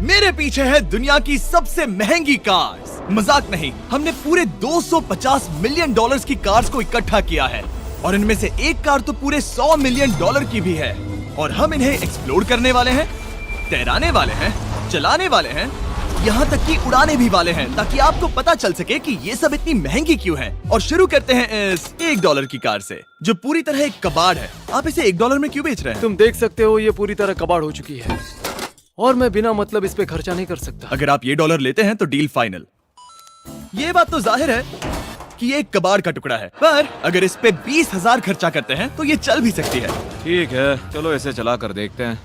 मेरे पीछे है दुनिया की सबसे महंगी कार्स। मजाक नहीं, हमने पूरे 250 मिलियन डॉलर्स की कार्स को इकट्ठा किया है और इनमें से एक कार तो पूरे 100 मिलियन डॉलर की भी है। और हम इन्हें एक्सप्लोर करने वाले हैं, तैराने वाले हैं, चलाने वाले हैं, यहाँ तक कि उड़ाने भी वाले हैं, ताकि आपको पता चल सके कि ये सब इतनी महंगी क्यों है। और शुरू करते हैं इस $1 की कार से, जो पूरी तरह एक कबाड़ है। आप इसे $1 में क्यों बेच रहे हैं? तुम देख सकते हो ये पूरी तरह कबाड़ हो चुकी है और मैं बिना मतलब इस पे खर्चा नहीं कर सकता। अगर आप ये $1 लेते हैं तो डील फाइनल। ये बात तो जाहिर है कि ये एक कबाड़ का टुकड़ा है, पर अगर इस पे 20,000 खर्चा करते हैं तो ये चल भी सकती है। ठीक है, चलो इसे चला कर देखते हैं।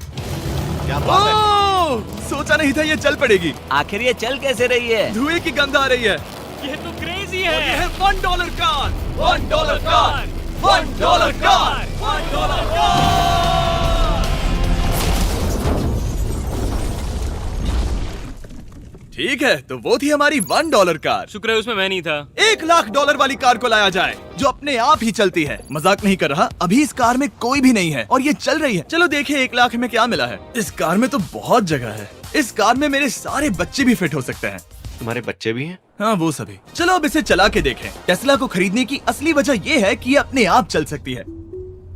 क्या बात है? सोचा नहीं था ये चल पड़ेगी। आखिर ये चल कैसे रही है? धुएं की गंध आ रही है। ये तो क्रेजी है। और ये है $1 कार, $1 कार, $1 कार, $1 कार। ठीक है, तो वो थी हमारी $1 कार। शुक्र है उसमें मैं नहीं था। $1,00,000 वाली कार को लाया जाए, जो अपने आप ही चलती है। मजाक नहीं कर रहा, अभी इस कार में कोई भी नहीं है और ये चल रही है। चलो देखें 1 लाख में क्या मिला है। इस कार में तो बहुत जगह है। इस कार में मेरे सारे बच्चे भी फिट हो सकते हैं। तुम्हारे बच्चे भी हैं? हाँ, वो सभी। चलो अब इसे चला के देखें। टेस्ला को खरीदने की असली वजह ये है कि ये अपने आप चल सकती है।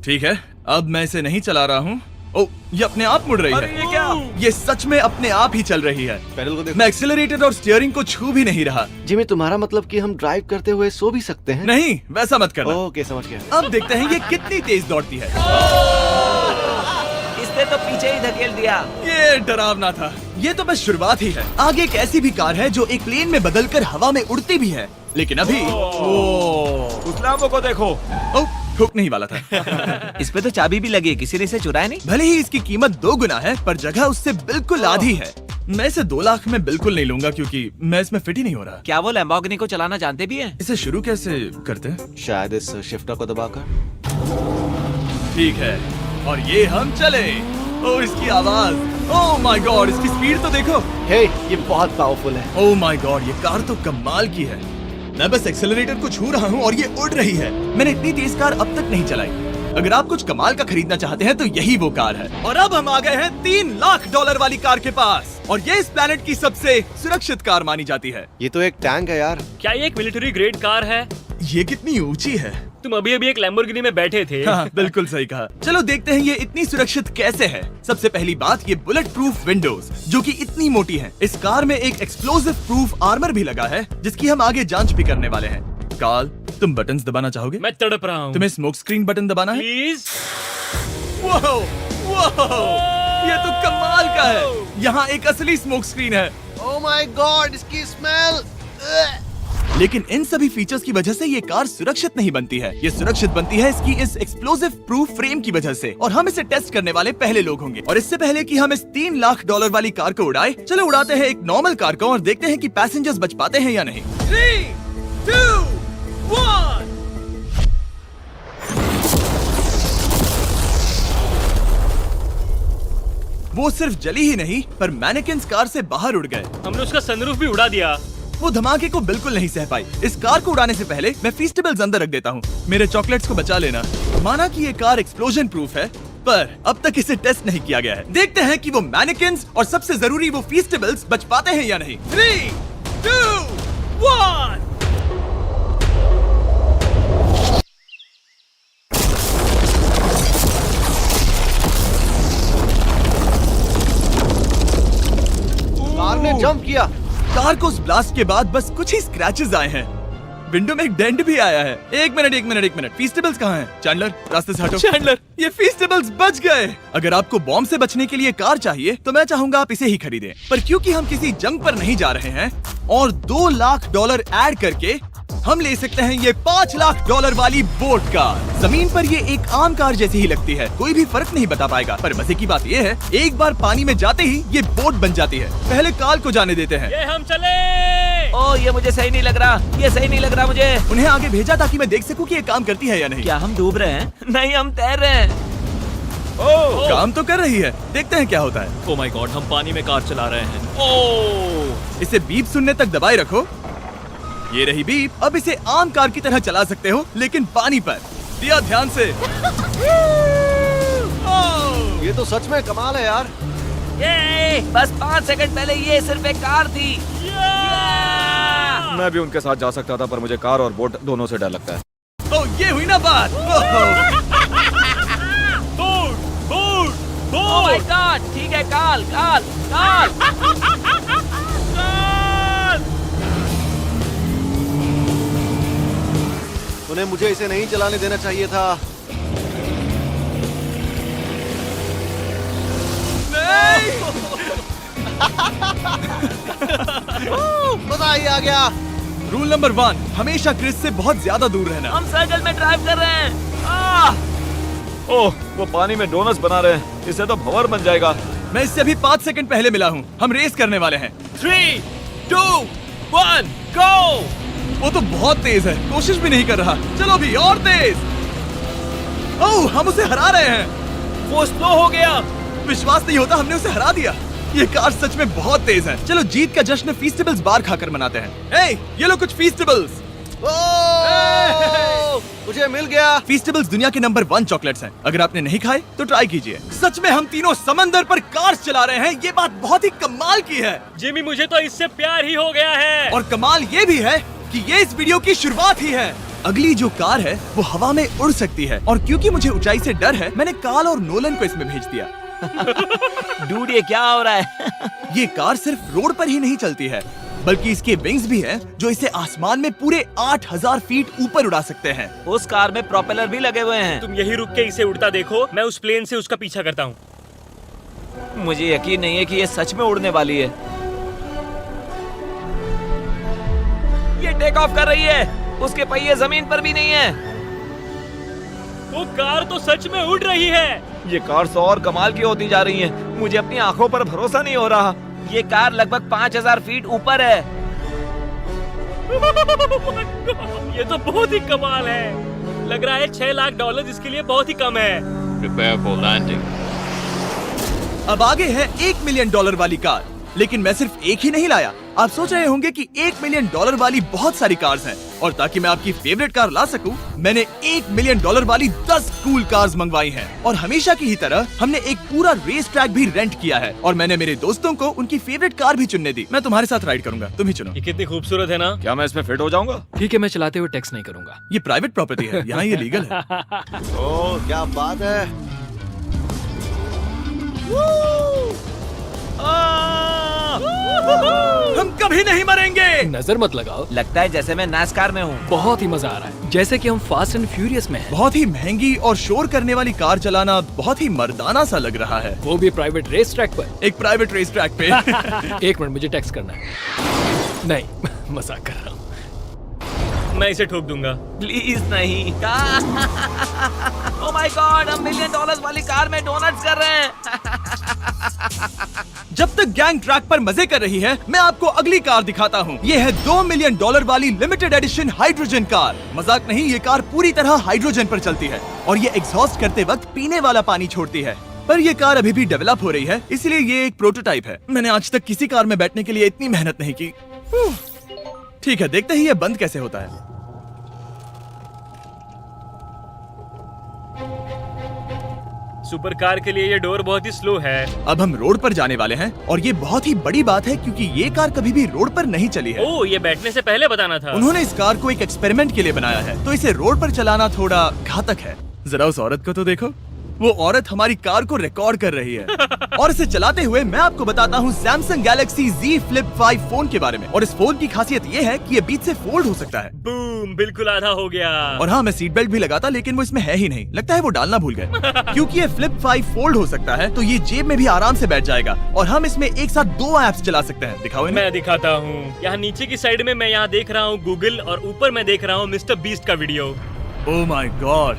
ठीक है, अब मैं इसे नहीं चला रहा हूँ। ओ, ये अपने आप मुड़ रही है। ये क्या? ये सच में अपने आप ही चल रही है। पैडल को देखो। मैं एक्सेलरेटर और स्टीयरिंग को छू भी नहीं रहा। जिमी, तुम्हारा मतलब कि हम ड्राइव करते हुए सो भी सकते हैं? नहीं, वैसा मत करना। ओके, समझ गया। अब देखते हैं ये कितनी तेज दौड़ती है। इसने तो पीछे ही धकेल दिया। ये डरावना था। ये तो बस शुरुआत ही है। आगे एक ऐसी भी कार है जो एक प्लेन में बदलकर हवा में उड़ती भी है, लेकिन अभी उस लैम्बो को देखो। ठोक नहीं वाला था। इस पे तो चाबी भी लगी है, किसी ने इसे चुराया नहीं। भले ही इसकी कीमत 2 गुना है, पर जगह उससे बिल्कुल आधी है। मैं इसे 2 लाख में बिल्कुल नहीं लूंगा, क्योंकि मैं इसमें फिट ही नहीं हो रहा। क्या वो लैम्बोर्गिनी को चलाना जानते भी हैं? इसे शुरू कैसे करते हैं? शायद इस शिफ्टर को दबाकर। ठीक है, और ये हम चले। ओ, इसकी आवाज, ओह माय गॉड, इसकी स्पीड तो देखो। हे, ये बहुत पावरफुल है। ओह माय गॉड, ये कार तो कमाल की है। मैं बस एक्सेलरेटर को छू रहा हूँ और ये उड़ रही है। मैंने इतनी तेज कार अब तक नहीं चलाई। अगर आप कुछ कमाल का खरीदना चाहते हैं तो यही वो कार है। और अब हम आ गए हैं $3,00,000 वाली कार के पास, और ये इस प्लेनेट की सबसे सुरक्षित कार मानी जाती है। ये तो एक टैंक है यार। क्या ये एक मिलिट्री ग्रेड कार है? ये कितनी ऊंची है। तुम अभी अभी एक लैम्बोर्गिनी में बैठे थे। हाँ, बिल्कुल सही कहा। चलो देखते हैं ये इतनी सुरक्षित कैसे है। सबसे पहली बात, ये बुलेट प्रूफ विंडोज, जो कि इतनी मोटी हैं। इस कार में एक एक्सप्लोसिव प्रूफ आर्मर भी लगा है, जिसकी हम आगे जांच भी करने वाले हैं। कार्ल, तुम बटन्स दबाना चाहोगे? मैं तड़प रहा हूँ। तुम्हें स्मोक स्क्रीन बटन दबाना है? प्लीज। वाओ, वाओ, ये तो कमाल का है। यहाँ एक असली स्मोक स्क्रीन है। ओह माय गॉड, इसकी स्मेल। लेकिन इन सभी फीचर्स की वजह से ये कार सुरक्षित नहीं बनती है। ये सुरक्षित बनती है इसकी इस एक्सप्लोसिव प्रूफ फ्रेम की वजह से, और हम इसे टेस्ट करने वाले पहले लोग होंगे। और इससे पहले कि हम इस $3,00,000 वाली कार को उड़ाए, चलो उड़ाते हैं एक नॉर्मल कार को और देखते हैं कि पैसेंजर्स बच पाते हैं या नहीं। 3, 2, 1। वो सिर्फ जली ही नहीं, पर मैनेकिन्स कार से बाहर उड़ गए। हमने उसका सनरूफ भी उड़ा दिया। वो धमाके को बिल्कुल नहीं सह पाई। इस कार को उड़ाने से पहले मैं फीस्टेबल्स अंदर रख देता हूँ। मेरे चॉकलेट्स को बचा लेना। माना कि ये कार एक्सप्लोजन प्रूफ है, पर अब तक इसे टेस्ट नहीं किया गया है। देखते हैं कि वो मैनेकिन्स और सबसे जरूरी वो फीस्टेबल्स बच पाते हैं या नहीं। 3, 2, 1। कार ने जंप किया। कार को उस ब्लास्ट के बाद बस कुछ ही स्क्रैचेस आए हैं। विंडो में एक डेंट भी आया है। एक मिनट, फीस्टेबल्स कहाँ हैं? चैंडलर, रास्ते से हटो। चैंडलर, ये फीस्टेबल्स बच गए। अगर आपको बॉम्ब से बचने के लिए कार चाहिए तो मैं चाहूंगा आप इसे ही खरीदें। पर क्योंकि हम किसी जंग पर नहीं जा रहे हैं और $2,00,000 ऐड करके हम ले सकते हैं ये $5,00,000 वाली बोट कार। जमीन पर ये एक आम कार जैसी ही लगती है, कोई भी फर्क नहीं बता पाएगा। पर मजे की बात ये है, एक बार पानी में जाते ही ये बोट बन जाती है। पहले कार्ल को जाने देते हैं। ये हम चले। ओ, ये मुझे सही नहीं लग रहा। ये सही नहीं लग रहा मुझे। उन्हें आगे भेजा ताकि मैं देख सकूं कि ये काम करती है या नहीं। क्या हम डूब रहे हैं? नहीं, हम तैर रहे हैं। काम तो कर रही है, देखते हैं क्या होता है। ओ माय गॉड, हम पानी में कार चला रहे हैं। ओह, इसे बीप सुनने तक दबाए रखो। ये रही बीप। अब इसे आम कार की तरह चला सकते हो, लेकिन पानी पर। दिया ध्यान से। ये तो सच में कमाल है यार। ये बस 5 सेकंड पहले ये सिर्फ एक कार थी। मैं भी उनके साथ जा सकता था, पर मुझे कार और बोट दोनों से डर लगता है। ओ ये हुई ना बात। ओह माय गॉड, ठीक है, काल काल काल। उन्हें मुझे इसे नहीं चलाने देना चाहिए था। मजा ही आ गया। रूल नंबर 1, हमेशा क्रिस से बहुत ज्यादा दूर रहना। हम सर्कल में ड्राइव कर रहे हैं। ओह, वो पानी में डोनट्स बना रहे हैं। इससे तो भंवर बन जाएगा। मैं इससे अभी 5 सेकंड पहले मिला हूँ। हम रेस करने वाले हैं। 3, 2, 1, go! वो तो बहुत तेज है, कोशिश भी नहीं कर रहा। चलो भी और तेज। ओह, हम उसे हरा रहे हैं। वो स्लो हो गया। विश्वास नहीं होता, हमने उसे हरा दिया। ये कार सच में बहुत तेज है। चलो जीत का जश्न फीस्टेबल्स बार खाकर मनाते हैं। ये लो कुछ फीस्टेबल्स। मुझे मिल गया। फीस्टेबल्स दुनिया के नंबर 1 चॉकलेट्स हैं। अगर आपने नहीं खाए तो ट्राई कीजिए। सच में हम तीनों समंदर पर कार चला रहे हैं। ये बात बहुत ही कमाल की है। जिमी, मुझे तो इससे प्यार ही हो गया है। और कमाल ये भी है कि ये इस वीडियो की शुरुआत ही है। अगली जो कार है वो हवा में उड़ सकती है, और क्योंकि मुझे ऊंचाई से डर है, मैंने काल और नोलन को इसमें भेज दिया। डूड, ये क्या हो रहा है? ये कार सिर्फ रोड पर ही नहीं चलती है, बल्कि इसके विंग्स भी हैं जो इसे आसमान में पूरे 8000 फीट ऊपर उड़ा सकते हैं। उस कार में प्रोपेलर भी लगे हुए हैं। तुम यही रुक के इसे उड़ता देखो, मैं उस प्लेन से उसका पीछा करता हूँ। मुझे यकीन नहीं है कि ये सच में उड़ने वाली है। ये टेक ऑफ कर रही है। उसके पहिए जमीन पर भी नहीं है। वो कार तो सच में उड़ रही है। ये कार तो और कमाल की होती जा रही है। मुझे अपनी आंखों पर भरोसा नहीं हो रहा। ये कार लगभग 5000 फीट ऊपर है। ये तो बहुत ही कमाल है। लग रहा है $6 लाख इसके लिए बहुत ही कम है। Prepare for landing. अब आगे है $1 मिलियन वाली कार। लेकिन मैं सिर्फ एक ही नहीं लाया। आप सोच रहे होंगे कि $1 मिलियन वाली बहुत सारी कार्स हैं, और ताकि मैं आपकी फेवरेट कार ला सकूं, मैंने $1 मिलियन वाली 10 कूल कार्स मंगवाई हैं। और हमेशा की ही तरह हमने एक पूरा रेस ट्रैक भी रेंट किया है, और मैंने मेरे दोस्तों को उनकी फेवरेट कार भी चुनने दी। मैं तुम्हारे साथ राइड करूंगा, तुम ही चुनो। ये कितनी खूबसूरत है ना। क्या मैं इसमें फिट हो जाऊंगा? ठीक है, मैं चलाते हुए टेक्स्ट नहीं करूंगा। ये प्राइवेट प्रॉपर्टी है, यहाँ ये लीगल है। ओह क्या बात है। हम कभी नहीं मरेंगे। नजर मत लगाओ। लगता है जैसे मैं नासकार में हूँ। बहुत ही मजा आ रहा है, जैसे कि हम फास्ट एंड फ्यूरियस में हैं। बहुत ही महंगी और शोर करने वाली कार चलाना बहुत ही मर्दाना सा लग रहा है। वो भी प्राइवेट रेस ट्रैक पर। एक प्राइवेट रेस ट्रैक पे। 1 मिनट, मुझे टेक्स्ट करना है। नहीं, मजाक कर रहा हूँ। मैं इसे ठोक दूंगा। प्लीज नहीं। ओह माय गॉड, हम $1 मिलियन वाली कार में डोनट्स कर रहे हैं। जब तक गैंग ट्रैक पर मजे कर रही है, मैं आपको अगली कार दिखाता हूँ। ये है $2 मिलियन वाली लिमिटेड एडिशन हाइड्रोजन कार। मजाक नहीं, ये कार पूरी तरह हाइड्रोजन पर चलती है, और ये एग्जॉस्ट करते वक्त पीने वाला पानी छोड़ती है। पर ये कार अभी भी डेवलप हो रही है, इसलिए ये एक प्रोटोटाइप है। मैंने आज तक किसी कार में बैठने के लिए इतनी मेहनत नहीं की। ठीक है, देखते ही ये बंद कैसे होता है। सुपर कार के लिए ये डोर बहुत ही स्लो है। अब हम रोड पर जाने वाले हैं, और ये बहुत ही बड़ी बात है क्योंकि ये कार कभी भी रोड पर नहीं चली है। ओह, ये बैठने से पहले बताना था। उन्होंने इस कार को एक एक्सपेरिमेंट के लिए बनाया है, तो इसे रोड पर चलाना थोड़ा घातक है। जरा उस औरत को तो देखो, वो औरत हमारी कार को रिकॉर्ड कर रही है। और इसे चलाते हुए मैं आपको बताता हूँ Samsung Galaxy Z Flip 5 phone के बारे में। और इस फोन की खासियत ये है कि ये बीच से फोल्ड हो सकता है। बूम, बिल्कुल आधा हो गया। और हाँ, मैं सीट बेल्ट भी लगाता, लेकिन वो इसमें है ही नहीं। लगता है वो डालना भूल गए। क्योंकि ये Flip 5 फोल्ड हो सकता है, तो ये जेब में भी आराम से बैठ जाएगा, और हम इसमें एक साथ 2 ऐप्स चला सकते हैं। दिखाओ इन्हें। मैं दिखाता हूँ। यहाँ नीचे की साइड में मैं यहाँ देख रहा हूँ गूगल, और ऊपर मैं देख रहा हूँ मिस्टर बीस्ट का वीडियो। ओह माय गॉड,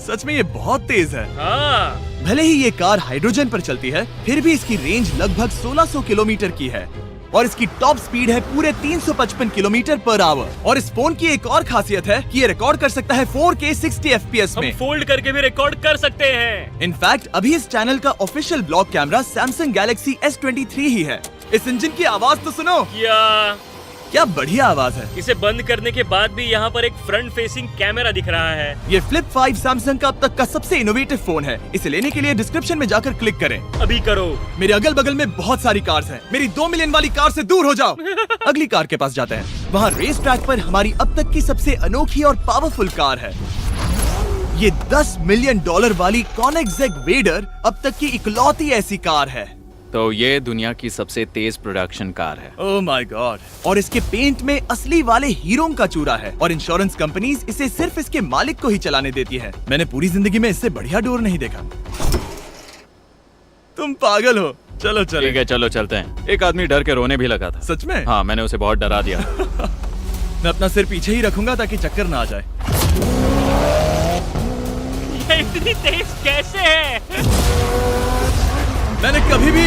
सच में ये बहुत तेज है। हाँ, भले ही ये कार हाइड्रोजन पर चलती है, फिर भी इसकी रेंज लगभग 1600 किलोमीटर की है, और इसकी टॉप स्पीड है पूरे 355 किलोमीटर पर आवर। और इस फोन की एक और खासियत है कि ये रिकॉर्ड कर सकता है 4K 60 FPS हम में। फोल्ड करके भी रिकॉर्ड कर सकते हैं। इनफैक्ट अभी इस चैनल का official blog camera Samsung Galaxy S23 ही है। इस इंजन की आवाज तो सुनो। क्या क्या बढ़िया आवाज है। इसे बंद करने के बाद भी यहाँ पर एक फ्रंट फेसिंग कैमरा दिख रहा है। ये फ्लिप 5 सैमसंग का अब तक का सबसे इनोवेटिव फोन है। इसे लेने के लिए डिस्क्रिप्शन में जाकर क्लिक करें। अभी करो। मेरे अगल बगल में बहुत सारी कार्स हैं। मेरी 2 मिलियन वाली कार से दूर हो जाओ। अगली कार के पास जाते हैं। वहाँ रेस ट्रैक पर हमारी अब तक की सबसे अनोखी और पावरफुल कार है। ये $10 मिलियन वाली Koenigsegg वेडर अब तक की इकलौती ऐसी कार है। तो ये दुनिया की सबसे तेज प्रोडक्शन कार है। Oh my God. और इसके पेंट में असली वाले हीरों का चूरा है और इंश्योरेंस कंपनीज इसे सिर्फ इसके मालिक को ही चलाने देती है। मैंने पूरी जिंदगी में इससे बढ़िया डोर नहीं देखा। तुम पागल हो। चलो चलो। ठीक है चलो चलते हैं। एक आदमी डर के रोने भी लगा था। सच में? हाँ मैंने उसे बहुत डरा दिया। मैं अपना सिर पीछे ही रखूंगा ताकि चक्कर ना आ जाए। ये इतनी तेज कैसे है? मैंने कभी भी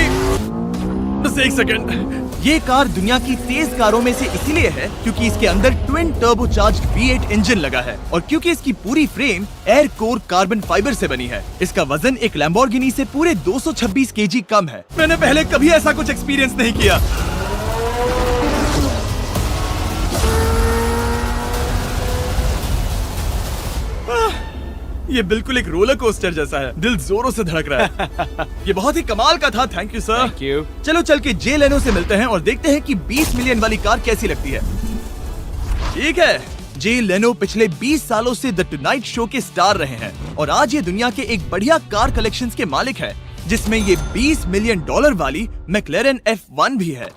बस एक सेकंड। ये कार दुनिया की तेज कारों में से इसीलिए है क्योंकि इसके अंदर ट्विन टर्बोचार्ज्ड V8 इंजन लगा है और क्योंकि इसकी पूरी frame air core carbon fibre से बनी है। इसका वजन एक लैम्बोर्गिनी से पूरे 226 kg कम है। मैंने पहले कभी ऐसा कुछ एक्सपीरियंस नहीं किया। ये बिल्कुल एक रोलर कोस्टर जैसा है। दिल जोरों से धड़क रहा है। ये बहुत ही कमाल का था। Thank you sir. Thank you. चलो चल के जे लेनो से मिलते हैं और देखते हैं कि 20 मिलियन वाली कार कैसी लगती है। ठीक है। जे लेनो पिछले 20 सालों से द टुनाइट शो के स्टार रहे हैं और आज ये दुनिया के एक बढ़िया कार कलेक्शंस के मालिक है जिसमें ये $20 मिलियन वाली मैक्लेरन F1 भी है।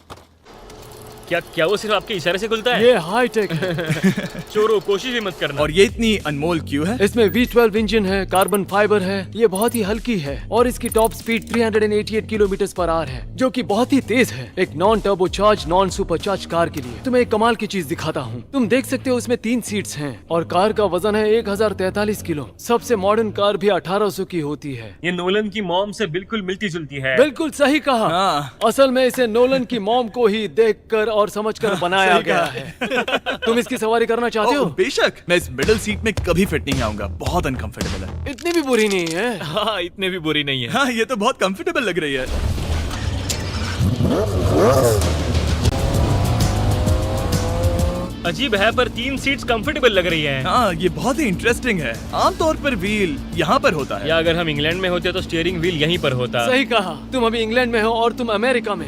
क्या वो सिर्फ आपके इशारे से खुलता है? ये हाई टेक है। चोरों कोशिश भी मत करना। और ये इतनी अनमोल क्यों है? इसमें V12 इंजन है, कार्बन फाइबर है, ये बहुत ही हल्की है और इसकी टॉप स्पीड 388 km/h है जो कि बहुत ही तेज है एक non turbocharge non supercharge car के लिए। तुम्हें एक कमाल की चीज दिखाता हूँ। तुम देख सकते हो इसमें 3 सीट्स हैं और कार का वजन है 1043 किलो। सबसे मॉडर्न कार भी 1800 की होती है। ये नोलन की मॉम से बिल्कुल मिलती जुलती है। बिल्कुल सही कहा। हाँ। असल में इसे नोलन की मॉम को ही देखकर और समझकर बनाया सही गया कहा। है। तुम इसकी सवारी करना चाहते हो? बेशक। मैं इस मिडिल सीट में कभी फिट नहीं आऊंगा। बहुत अनकंफर्टेबल है। इतनी भी बुरी नहीं है। हाँ इतने भी बुरी नहीं है। हाँ ये तो बहुत कंफर्टेबल लग रही है। अजीब है पर 3 सीट्स कंफर्टेबल लग रही हैं। हाँ ये बहुत ही इंटरेस्टिंग है। आमतौर पर व्हील यहाँ पर होता है। या अगर हम इंग्लैंड में होते तो स्टीयरिंग व्हील यहीं पर होता। सही कहा। तुम अभी इंग्लैंड में हो और तुम अमेरिका में।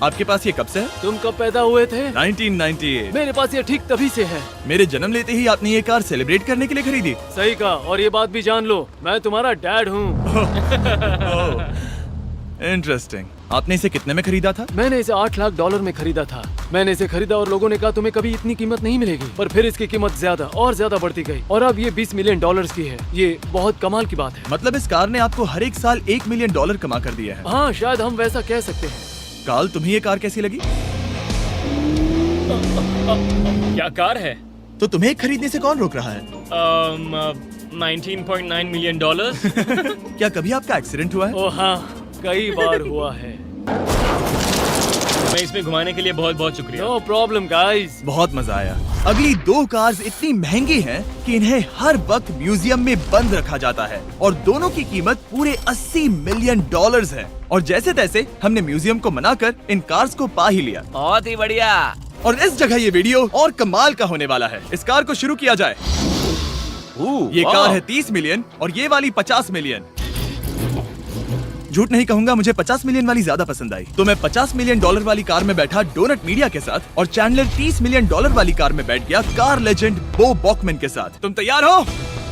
आपके पास ये कब से है? तुम कब पैदा हुए थे? 1998। मेरे पास ये ठीक तभी से है। मेरे जन्म लेते ही आपने ये कार सेलिब्रेट करने के लिए खरीदी। सही कहा। और ये बात भी जान लो, मैं तुम्हारा डैड हूँ। इंटरेस्टिंग। आपने इसे कितने में खरीदा था? मैंने इसे $8 लाख में खरीदा था। मैंने इसे खरीदा और लोगों ने कहा तुम्हें कभी इतनी कीमत नहीं मिलेगी, पर फिर इसकी कीमत ज्यादा और ज्यादा बढ़ती गई और अब ये $20 मिलियन की है। ये बहुत कमाल की बात है। मतलब इस कार ने आपको हर एक साल $1 मिलियन कमा कर दिया है। हाँ शायद हम वैसा कह सकते हैं। काल तुम्हें ये कार कैसी लगी? क्या कार है? तो तुम्हें खरीदने से कौन रोक रहा है? 19.9 मिलियन। क्या कभी आपका एक्सीडेंट हुआ है? ओ हाँ, कई बार हुआ है। मैं इसमें घुमाने के लिए बहुत बहुत शुक्रिया। No problem guys. बहुत मजा आया। अगली 2 कार्स इतनी महंगी हैं कि इन्हें हर वक्त म्यूजियम में बंद रखा जाता है और दोनों की कीमत पूरे $80 मिलियन है। और जैसे तैसे हमने म्यूजियम को मनाकर इन कार्स को पा ही लिया। बहुत ही बढ़िया। और इस जगह ये वीडियो और कमाल का होने वाला है। इस कार को शुरू किया जाए। ये कार है 30 मिलियन और ये वाली 50 मिलियन। झूठ नहीं कहूंगा, मुझे 50 मिलियन वाली ज्यादा पसंद आई। तो मैं $50 मिलियन वाली कार में बैठा डोनट मीडिया के साथ और चैंडलर $30 मिलियन वाली कार में बैठ गया कार लेजेंड बो बॉकमैन के साथ। तुम तैयार हो?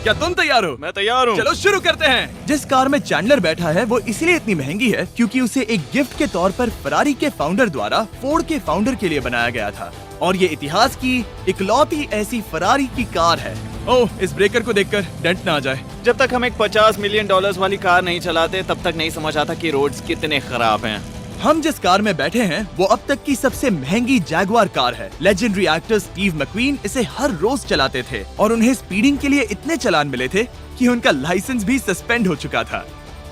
क्या तुम तैयार हो? मैं तैयार हूँ। चलो शुरू करते हैं। जिस कार में चैंडलर बैठा है वो इसलिए इतनी महंगी है क्योंकि उसे एक गिफ्ट के तौर पर फरारी के फाउंडर द्वारा फोर्ड के फाउंडर के लिए बनाया गया था और ये इतिहास की इकलौती ऐसी फरारी की कार है। ओह, इस ब्रेकर को देखकर डेंट ना आ जाए। जब तक हम एक $50 मिलियन वाली कार नहीं चलाते तब तक नहीं समझ आता कि रोड्स कितने खराब हैं। हम जिस कार में बैठे हैं वो अब तक की सबसे महंगी जैगवार कार है। लेजेंडरी एक्टर स्टीव मैक्वीन इसे हर रोज चलाते थे और उन्हें स्पीडिंग के लिए इतने चालान मिले थे कि उनका लाइसेंस भी सस्पेंड हो चुका था।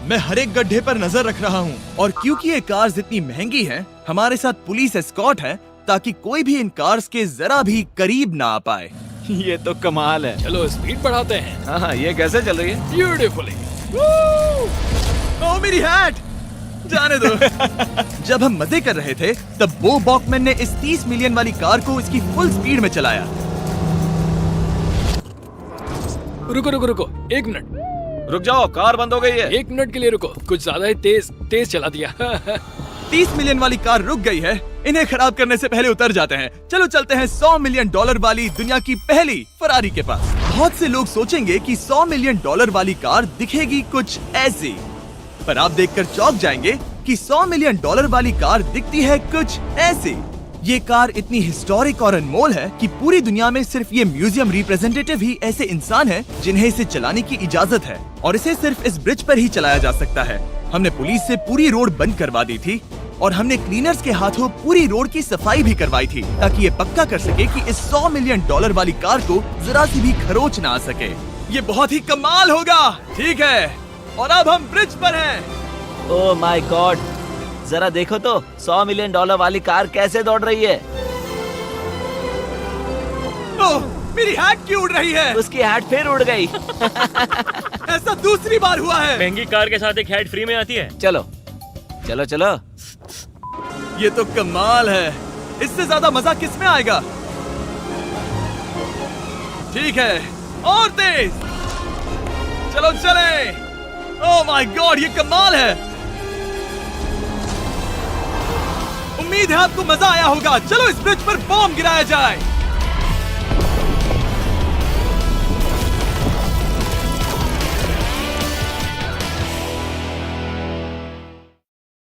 मैं हर एक गड्ढे पर नजर रख रहा हूँ और क्योंकि ये कार्स इतनी महंगी हैं, हमारे साथ पुलिस एस्कॉर्ट है ताकि कोई भी इन कार्स के जरा भी करीब ना आ पाए। ये तो कमाल है। चलो स्पीड बढ़ाते हैं। हाँ ये कैसे चल रही है? ब्यूटीफुली। ओह मेरी हैट! जाने दो। जब हम मजे कर रहे थे तब बो बॉकमैन ने इस 30 मिलियन वाली कार को इसकी फुल स्पीड में चलाया। रुको रुको रुको, 1 मिनट। रुक जाओ, कार बंद हो गई है। 1 मिनट के लिए रुको, कुछ ज्यादा ही तेज चला दिया। 30 मिलियन वाली कार रुक गई है। इन्हें खराब करने से पहले उतर जाते हैं। चलो चलते हैं $100 मिलियन वाली दुनिया की पहली फरारी के पास। बहुत से लोग सोचेंगे कि $100 मिलियन वाली कार दिखेगी कुछ ऐसी, पर आप देखकर चौंक जाएंगे कि $100 मिलियन वाली कार दिखती है कुछ ऐसी। ये कार इतनी हिस्टोरिक और अनमोल है कि पूरी दुनिया में सिर्फ ये म्यूजियम रिप्रेजेंटेटिव ही ऐसे इंसान हैं जिन्हें इसे चलाने की इजाजत है, और इसे सिर्फ इस ब्रिज पर ही चलाया जा सकता है। हमने पुलिस से पूरी रोड बंद करवा दी थी और हमने क्लीनर्स के हाथों पूरी रोड की सफाई भी करवाई थी, ताकि ये पक्का कर सके कि इस $100 मिलियन वाली कार को जरा सी भी खरोच ना आ सके। ये बहुत ही कमाल होगा, ठीक है? और अब हम ब्रिज पर हैं। ओह माय गॉड, जरा देखो तो $100 मिलियन वाली कार कैसे दौड़ रही है। ओह, मेरी हैट क्यों उड़ रही है? उसकी हैट फिर उड़ गई। ऐसा दूसरी बार हुआ है। महंगी कार के साथ एक हैट फ्री में आती है। चलो चलो चलो। ये तो कमाल है। इससे ज्यादा मजा किस में आएगा? ठीक है, और तेज। चलो चले। ओह माय गॉड, ये कमाल है। उम्मीद है आपको मजा आया होगा। चलो इस ब्रिज पर बॉम्ब गिराया जाए।